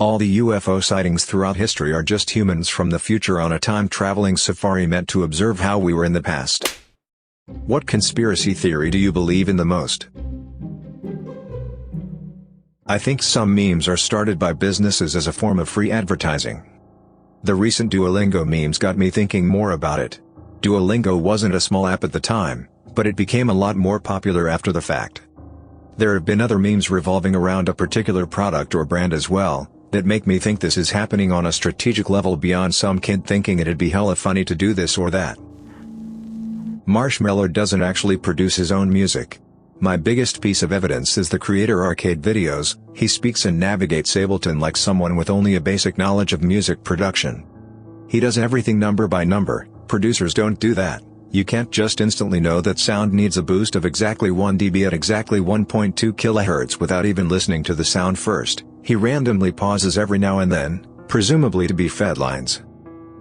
All the UFO sightings throughout history are just humans from the future on a time-traveling safari meant to observe how we were in the past. What conspiracy theory do you believe in the most? I think some memes are started by businesses as a form of free advertising. The recent Duolingo memes got me thinking more about it. Duolingo wasn't a small app at the time, but it became a lot more popular after the fact. There have been other memes revolving around a particular product or brand as well, that make me think this is happening on a strategic level beyond some kid thinking it'd be hella funny to do this or that. Marshmello doesn't actually produce his own music. My biggest piece of evidence is the creator Arcade Videos. He speaks and navigates Ableton like someone with only a basic knowledge of music production. He does everything number by number. Producers don't do that. You can't just instantly know that sound needs a boost of exactly 1 dB at exactly 1.2 kHz without even listening to the sound first. He randomly pauses every now and then, presumably to be fed lines.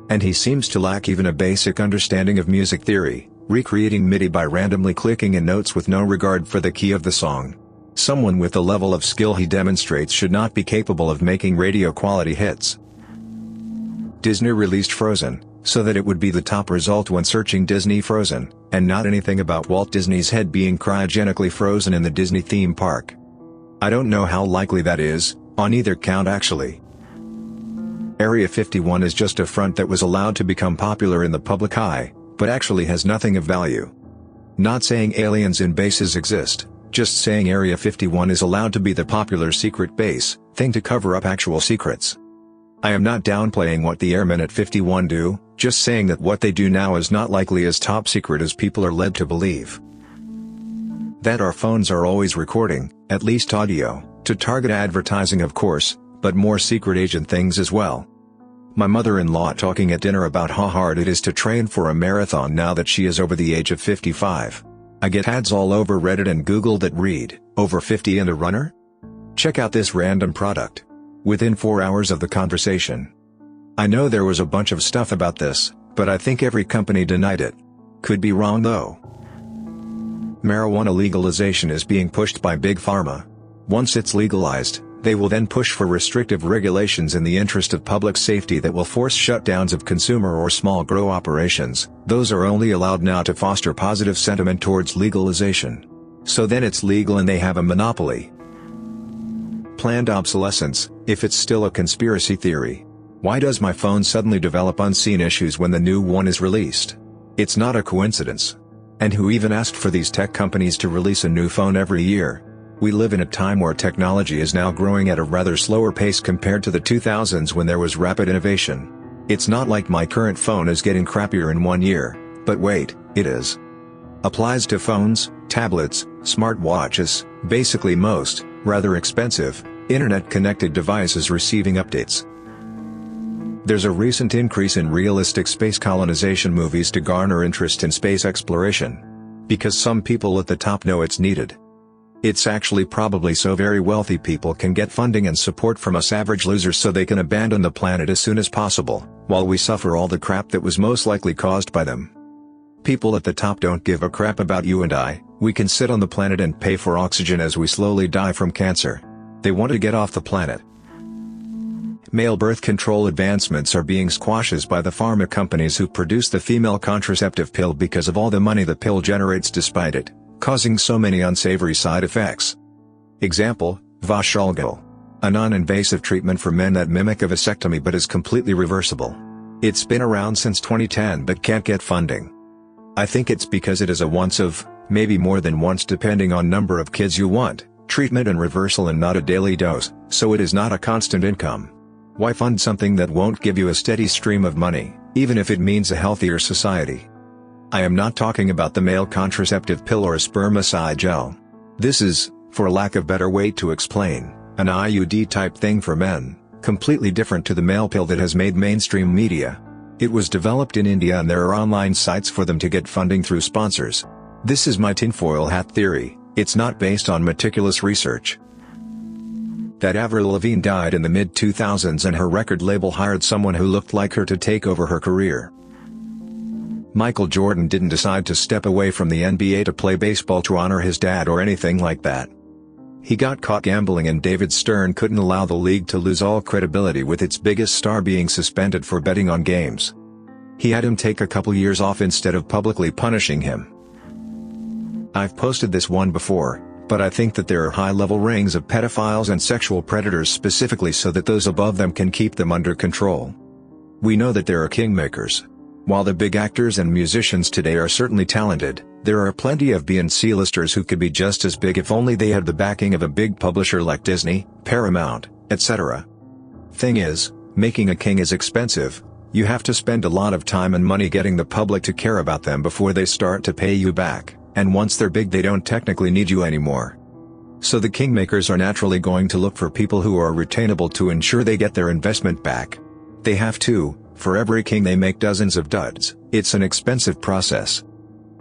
And he seems to lack even a basic understanding of music theory, recreating MIDI by randomly clicking in notes with no regard for the key of the song. Someone with the level of skill he demonstrates should not be capable of making radio-quality hits. Disney released Frozen, so that it would be the top result when searching Disney Frozen, and not anything about Walt Disney's head being cryogenically frozen in the Disney theme park. I don't know how likely that is, on either count actually. Area 51 is just a front that was allowed to become popular in the public eye, but actually has nothing of value. Not saying aliens in bases exist, just saying Area 51 is allowed to be the popular secret base thing to cover up actual secrets. I am not downplaying what the airmen at 51 do, just saying that what they do now is not likely as top secret as people are led to believe. That our phones are always recording, at least audio, to target advertising of course, but more secret agent things as well. My mother-in-law talking at dinner about how hard it is to train for a marathon now that she is over the age of 55. I get ads all over Reddit and Google that read, "Over 50 and a runner? Check out this random product." Within 4 hours of the conversation. I know there was a bunch of stuff about this, but I think every company denied it. Could be wrong though. Marijuana legalization is being pushed by Big Pharma. Once it's legalized, they will then push for restrictive regulations in the interest of public safety that will force shutdowns of consumer or small grow operations. Those are only allowed now to foster positive sentiment towards legalization. So then it's legal and they have a monopoly. Planned obsolescence, if it's still a conspiracy theory. Why does my phone suddenly develop unseen issues when the new one is released? It's not a coincidence. And who even asked for these tech companies to release a new phone every year? We live in a time where technology is now growing at a rather slower pace compared to the 2000s when there was rapid innovation. It's not like my current phone is getting crappier in 1 year, but wait, it is. Applies to phones, tablets, smartwatches, basically most, rather expensive, internet-connected devices receiving updates. There's a recent increase in realistic space colonization movies to garner interest in space exploration. Because some people at the top know it's needed. It's actually probably so very wealthy people can get funding and support from us average losers so they can abandon the planet as soon as possible, while we suffer all the crap that was most likely caused by them. People at the top don't give a crap about you and I. We can sit on the planet and pay for oxygen as we slowly die from cancer. They want to get off the planet. Male birth control advancements are being squashed by the pharma companies who produce the female contraceptive pill because of all the money the pill generates despite it, causing so many unsavory side effects. Example, Vashalgel. A non-invasive treatment for men that mimic a vasectomy but is completely reversible. It's been around since 2010 but can't get funding. I think it's because it is a once of, maybe more than once depending on number of kids you want, treatment and reversal and not a daily dose, so it is not a constant income. Why fund something that won't give you a steady stream of money, even if it means a healthier society? I am not talking about the male contraceptive pill or a spermicide gel. This is, for lack of better way to explain, an IUD type thing for men, completely different to the male pill that has made mainstream media. It was developed in India and there are online sites for them to get funding through sponsors. This is my tinfoil hat theory, it's not based on meticulous research. That Avril Lavigne died in the mid-2000s and her record label hired someone who looked like her to take over her career. Michael Jordan didn't decide to step away from the NBA to play baseball to honor his dad or anything like that. He got caught gambling and David Stern couldn't allow the league to lose all credibility with its biggest star being suspended for betting on games. He had him take a couple years off instead of publicly punishing him. I've posted this one before, but I think that there are high-level rings of pedophiles and sexual predators specifically so that those above them can keep them under control. We know that there are kingmakers. While the big actors and musicians today are certainly talented, there are plenty of B and C-listers who could be just as big if only they had the backing of a big publisher like Disney, Paramount, etc. Thing is, making a king is expensive. You have to spend a lot of time and money getting the public to care about them before they start to pay you back, and once they're big they don't technically need you anymore. So the kingmakers are naturally going to look for people who are retainable to ensure they get their investment back. They have to. For every king they make dozens of duds. It's an expensive process.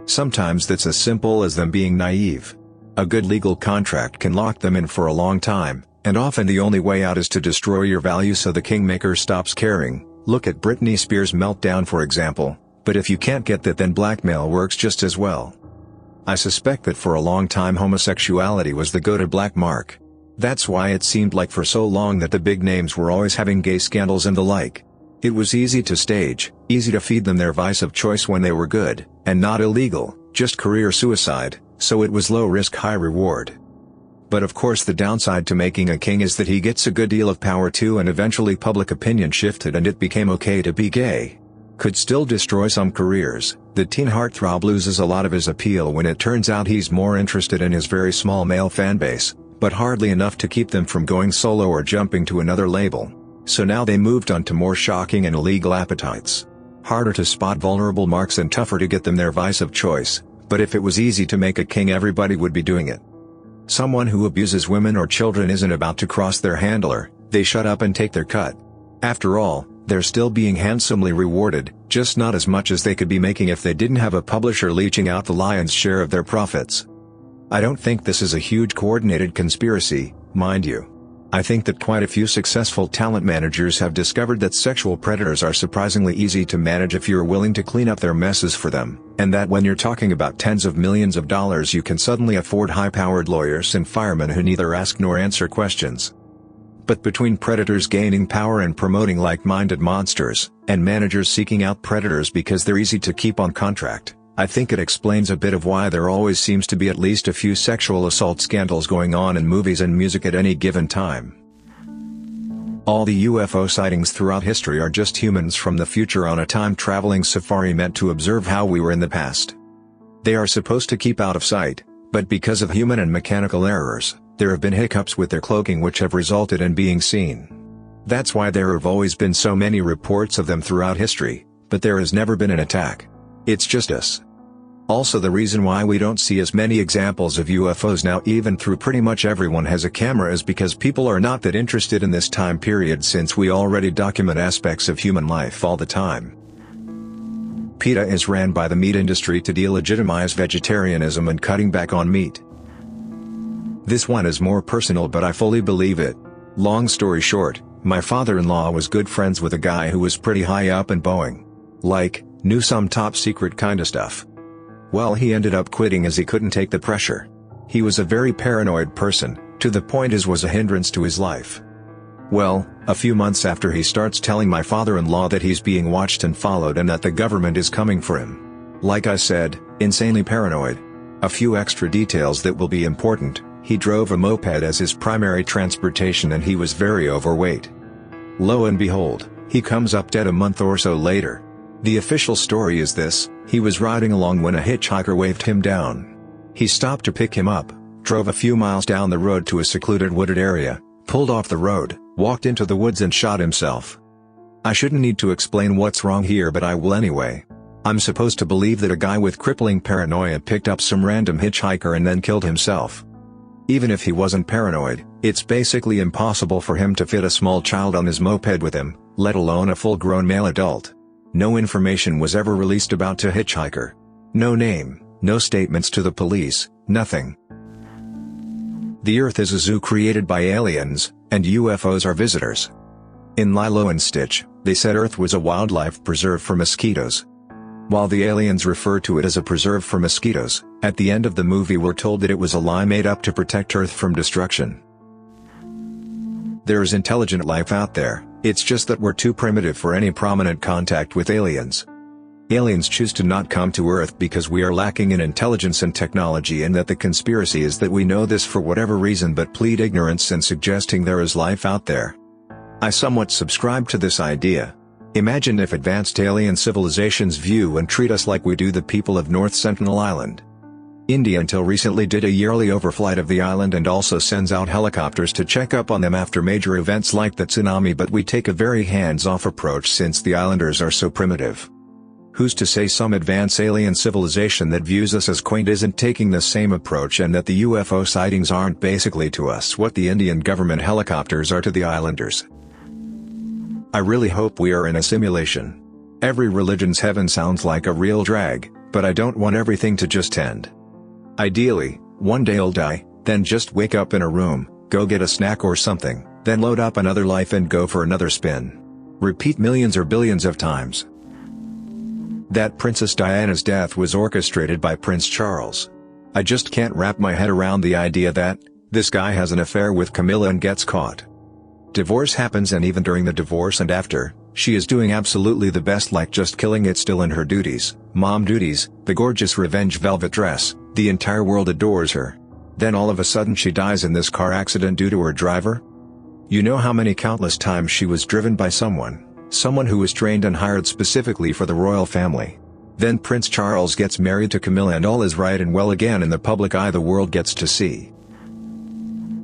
Sometimes that's as simple as them being naive. A good legal contract can lock them in for a long time, and often the only way out is to destroy your value so the kingmaker stops caring. Look at Britney Spears' meltdown for example, but if you can't get that then blackmail works just as well. I suspect that for a long time homosexuality was the go-to black mark. That's why it seemed like for so long that the big names were always having gay scandals and the like. It was easy to stage, easy to feed them their vice of choice when they were good, and not illegal, just career suicide, so it was low risk high reward. But of course the downside to making a king is that he gets a good deal of power too and eventually public opinion shifted and it became okay to be gay. Could still destroy some careers. The teen heartthrob loses a lot of his appeal when it turns out he's more interested in his very small male fanbase, but hardly enough to keep them from going solo or jumping to another label. So now they moved on to more shocking and illegal appetites. Harder to spot vulnerable marks and tougher to get them their vice of choice, but if it was easy to make a king everybody would be doing it. Someone who abuses women or children isn't about to cross their handler, they shut up and take their cut. After all, they're still being handsomely rewarded, just not as much as they could be making if they didn't have a publisher leeching out the lion's share of their profits. I don't think this is a huge coordinated conspiracy, mind you. I think that quite a few successful talent managers have discovered that sexual predators are surprisingly easy to manage if you're willing to clean up their messes for them, and that when you're talking about tens of millions of dollars you can suddenly afford high-powered lawyers and firemen who neither ask nor answer questions. But between predators gaining power and promoting like-minded monsters, and managers seeking out predators because they're easy to keep on contract, I think it explains a bit of why there always seems to be at least a few sexual assault scandals going on in movies and music at any given time. All the UFO sightings throughout history are just humans from the future on a time-traveling safari meant to observe how we were in the past. They are supposed to keep out of sight, but because of human and mechanical errors, there have been hiccups with their cloaking which have resulted in being seen. That's why there have always been so many reports of them throughout history, but there has never been an attack. It's just us. Also the reason why we don't see as many examples of UFOs now even through pretty much everyone has a camera is because people are not that interested in this time period since we already document aspects of human life all the time. PETA is ran by the meat industry to delegitimize vegetarianism and cutting back on meat. This one is more personal but I fully believe it. Long story short, my father-in-law was good friends with a guy who was pretty high up in Boeing. Like, knew some top secret kinda stuff. Well, he ended up quitting as he couldn't take the pressure. He was a very paranoid person, to the point his was a hindrance to his life. Well, a few months after he starts telling my father-in-law that he's being watched and followed and that the government is coming for him. Like I said, insanely paranoid. A few extra details that will be important: he drove a moped as his primary transportation and he was very overweight. Lo and behold, he comes up dead a month or so later. The official story is this: he was riding along when a hitchhiker waved him down. He stopped to pick him up, drove a few miles down the road to a secluded wooded area, pulled off the road, walked into the woods and shot himself. I shouldn't need to explain what's wrong here but I will anyway. I'm supposed to believe that a guy with crippling paranoia picked up some random hitchhiker and then killed himself. Even if he wasn't paranoid, it's basically impossible for him to fit a small child on his moped with him, let alone a full-grown male adult. No information was ever released about the hitchhiker. No name, no statements to the police, nothing. The Earth is a zoo created by aliens, and UFOs are visitors. In Lilo and Stitch, they said Earth was a wildlife preserve for mosquitoes. While the aliens refer to it as a preserve for mosquitoes, at the end of the movie we're told that it was a lie made up to protect Earth from destruction. There is intelligent life out there, it's just that we're too primitive for any prominent contact with aliens. Aliens choose to not come to Earth because we are lacking in intelligence and technology, and that the conspiracy is that we know this for whatever reason but plead ignorance in suggesting there is life out there. I somewhat subscribe to this idea. Imagine if advanced alien civilizations view and treat us like we do the people of North Sentinel Island. India until recently did a yearly overflight of the island and also sends out helicopters to check up on them after major events like the tsunami, but we take a very hands-off approach since the islanders are so primitive. Who's to say some advanced alien civilization that views us as quaint isn't taking the same approach, and that the UFO sightings aren't basically to us what the Indian government helicopters are to the islanders? I really hope we are in a simulation. Every religion's heaven sounds like a real drag, but I don't want everything to just end. Ideally, one day I'll die, then just wake up in a room, go get a snack or something, then load up another life and go for another spin. Repeat millions or billions of times. That Princess Diana's death was orchestrated by Prince Charles. I just can't wrap my head around the idea that this guy has an affair with Camilla and gets caught. Divorce happens, and even during the divorce and after, she is doing absolutely the best, like just killing it, still in her duties, mom duties, the gorgeous revenge velvet dress, the entire world adores her. Then all of a sudden she dies in this car accident due to her driver? You know how many countless times she was driven by someone who was trained and hired specifically for the royal family. Then Prince Charles gets married to Camilla and all is right and well again in the public eye the world gets to see.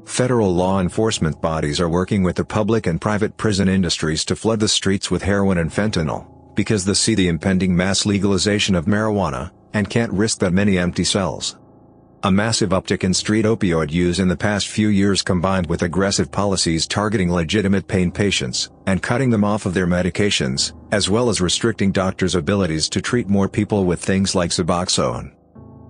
Federal law enforcement bodies are working with the public and private prison industries to flood the streets with heroin and fentanyl, because they see the impending mass legalization of marijuana, and can't risk that many empty cells. A massive uptick in street opioid use in the past few years, combined with aggressive policies targeting legitimate pain patients, and cutting them off of their medications, as well as restricting doctors' abilities to treat more people with things like Suboxone.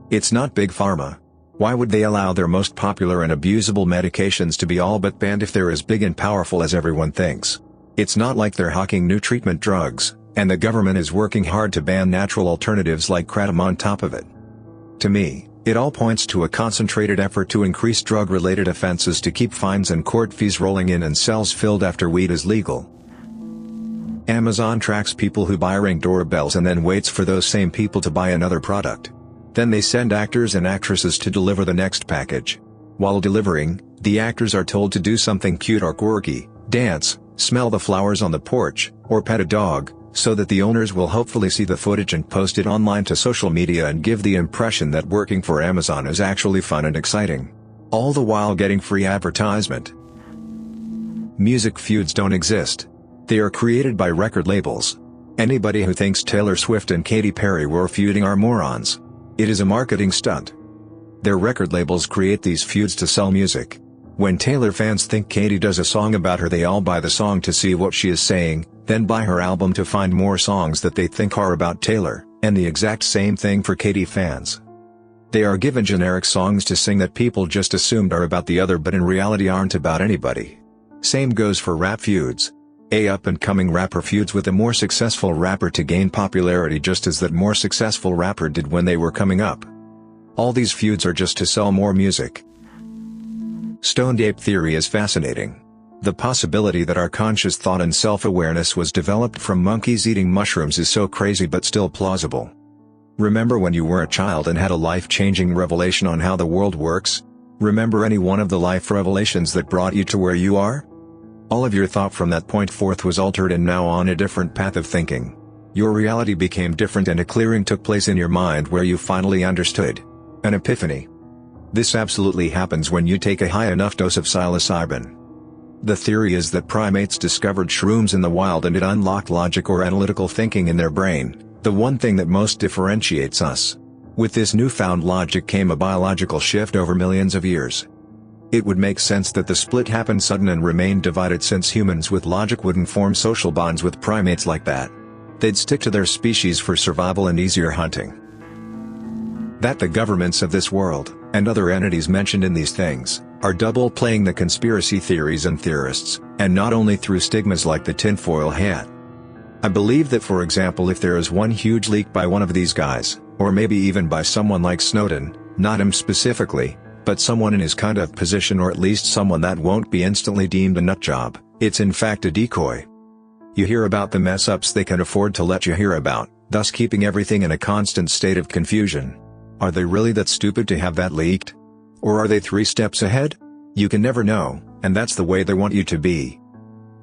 It's not Big Pharma. Why would they allow their most popular and abusable medications to be all but banned if they're as big and powerful as everyone thinks? It's not like they're hawking new treatment drugs, and the government is working hard to ban natural alternatives like kratom on top of it. To me, it all points to a concentrated effort to increase drug-related offenses to keep fines and court fees rolling in and cells filled after weed is legal. Amazon tracks people who buy Ring doorbells and then waits for those same people to buy another product. Then they send actors and actresses to deliver the next package. While delivering, the actors are told to do something cute or quirky, dance, smell the flowers on the porch, or pet a dog, so that the owners will hopefully see the footage and post it online to social media and give the impression that working for Amazon is actually fun and exciting. All the while getting free advertisement. Music feuds don't exist. They are created by record labels. Anybody who thinks Taylor Swift and Katy Perry were feuding are morons. It is a marketing stunt. Their record labels create these feuds to sell music. When Taylor fans think Katy does a song about her, they all buy the song to see what she is saying, then buy her album to find more songs that they think are about Taylor, and the exact same thing for Katy fans. They are given generic songs to sing that people just assumed are about the other but in reality aren't about anybody. Same goes for rap feuds. A up-and-coming rapper feuds with a more successful rapper to gain popularity, just as that more successful rapper did when they were coming up. All these feuds are just to sell more music. Stoned ape theory is fascinating. The possibility that our conscious thought and self-awareness was developed from monkeys eating mushrooms is so crazy but still plausible. Remember when you were a child and had a life-changing revelation on how the world works? Remember any one of the life revelations that brought you to where you are? All of your thought from that point forth was altered and now on a different path of thinking. Your reality became different and a clearing took place in your mind where you finally understood. An epiphany. This absolutely happens when you take a high enough dose of psilocybin. The theory is that primates discovered shrooms in the wild and it unlocked logic or analytical thinking in their brain, the one thing that most differentiates us. With this newfound logic came a biological shift over millions of years. It would make sense that the split happened sudden and remained divided, since humans with logic wouldn't form social bonds with primates like that. They'd stick to their species for survival and easier hunting. That the governments of this world, and other entities mentioned in these things, are double-playing the conspiracy theories and theorists, and not only through stigmas like the tinfoil hat. I believe that, for example, if there is one huge leak by one of these guys, or maybe even by someone like Snowden, not him specifically, but someone in his kind of position, or at least someone that won't be instantly deemed a nutjob, it's in fact a decoy. You hear about the mess-ups they can afford to let you hear about, thus keeping everything in a constant state of confusion. Are they really that stupid to have that leaked? Or are they 3 steps ahead? You can never know, and that's the way they want you to be.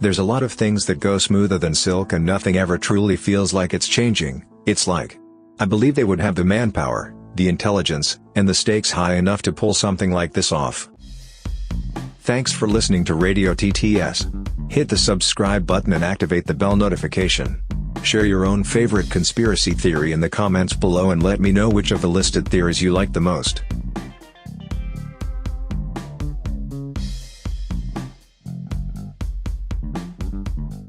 There's a lot of things that go smoother than silk and nothing ever truly feels like it's changing. It's like, I believe they would have the manpower, the intelligence, and the stakes high enough to pull something like this off. Thanks for listening to Radio TTS. Hit the subscribe button and activate the bell notification. Share your own favorite conspiracy theory in the comments below and let me know which of the listed theories you like the most.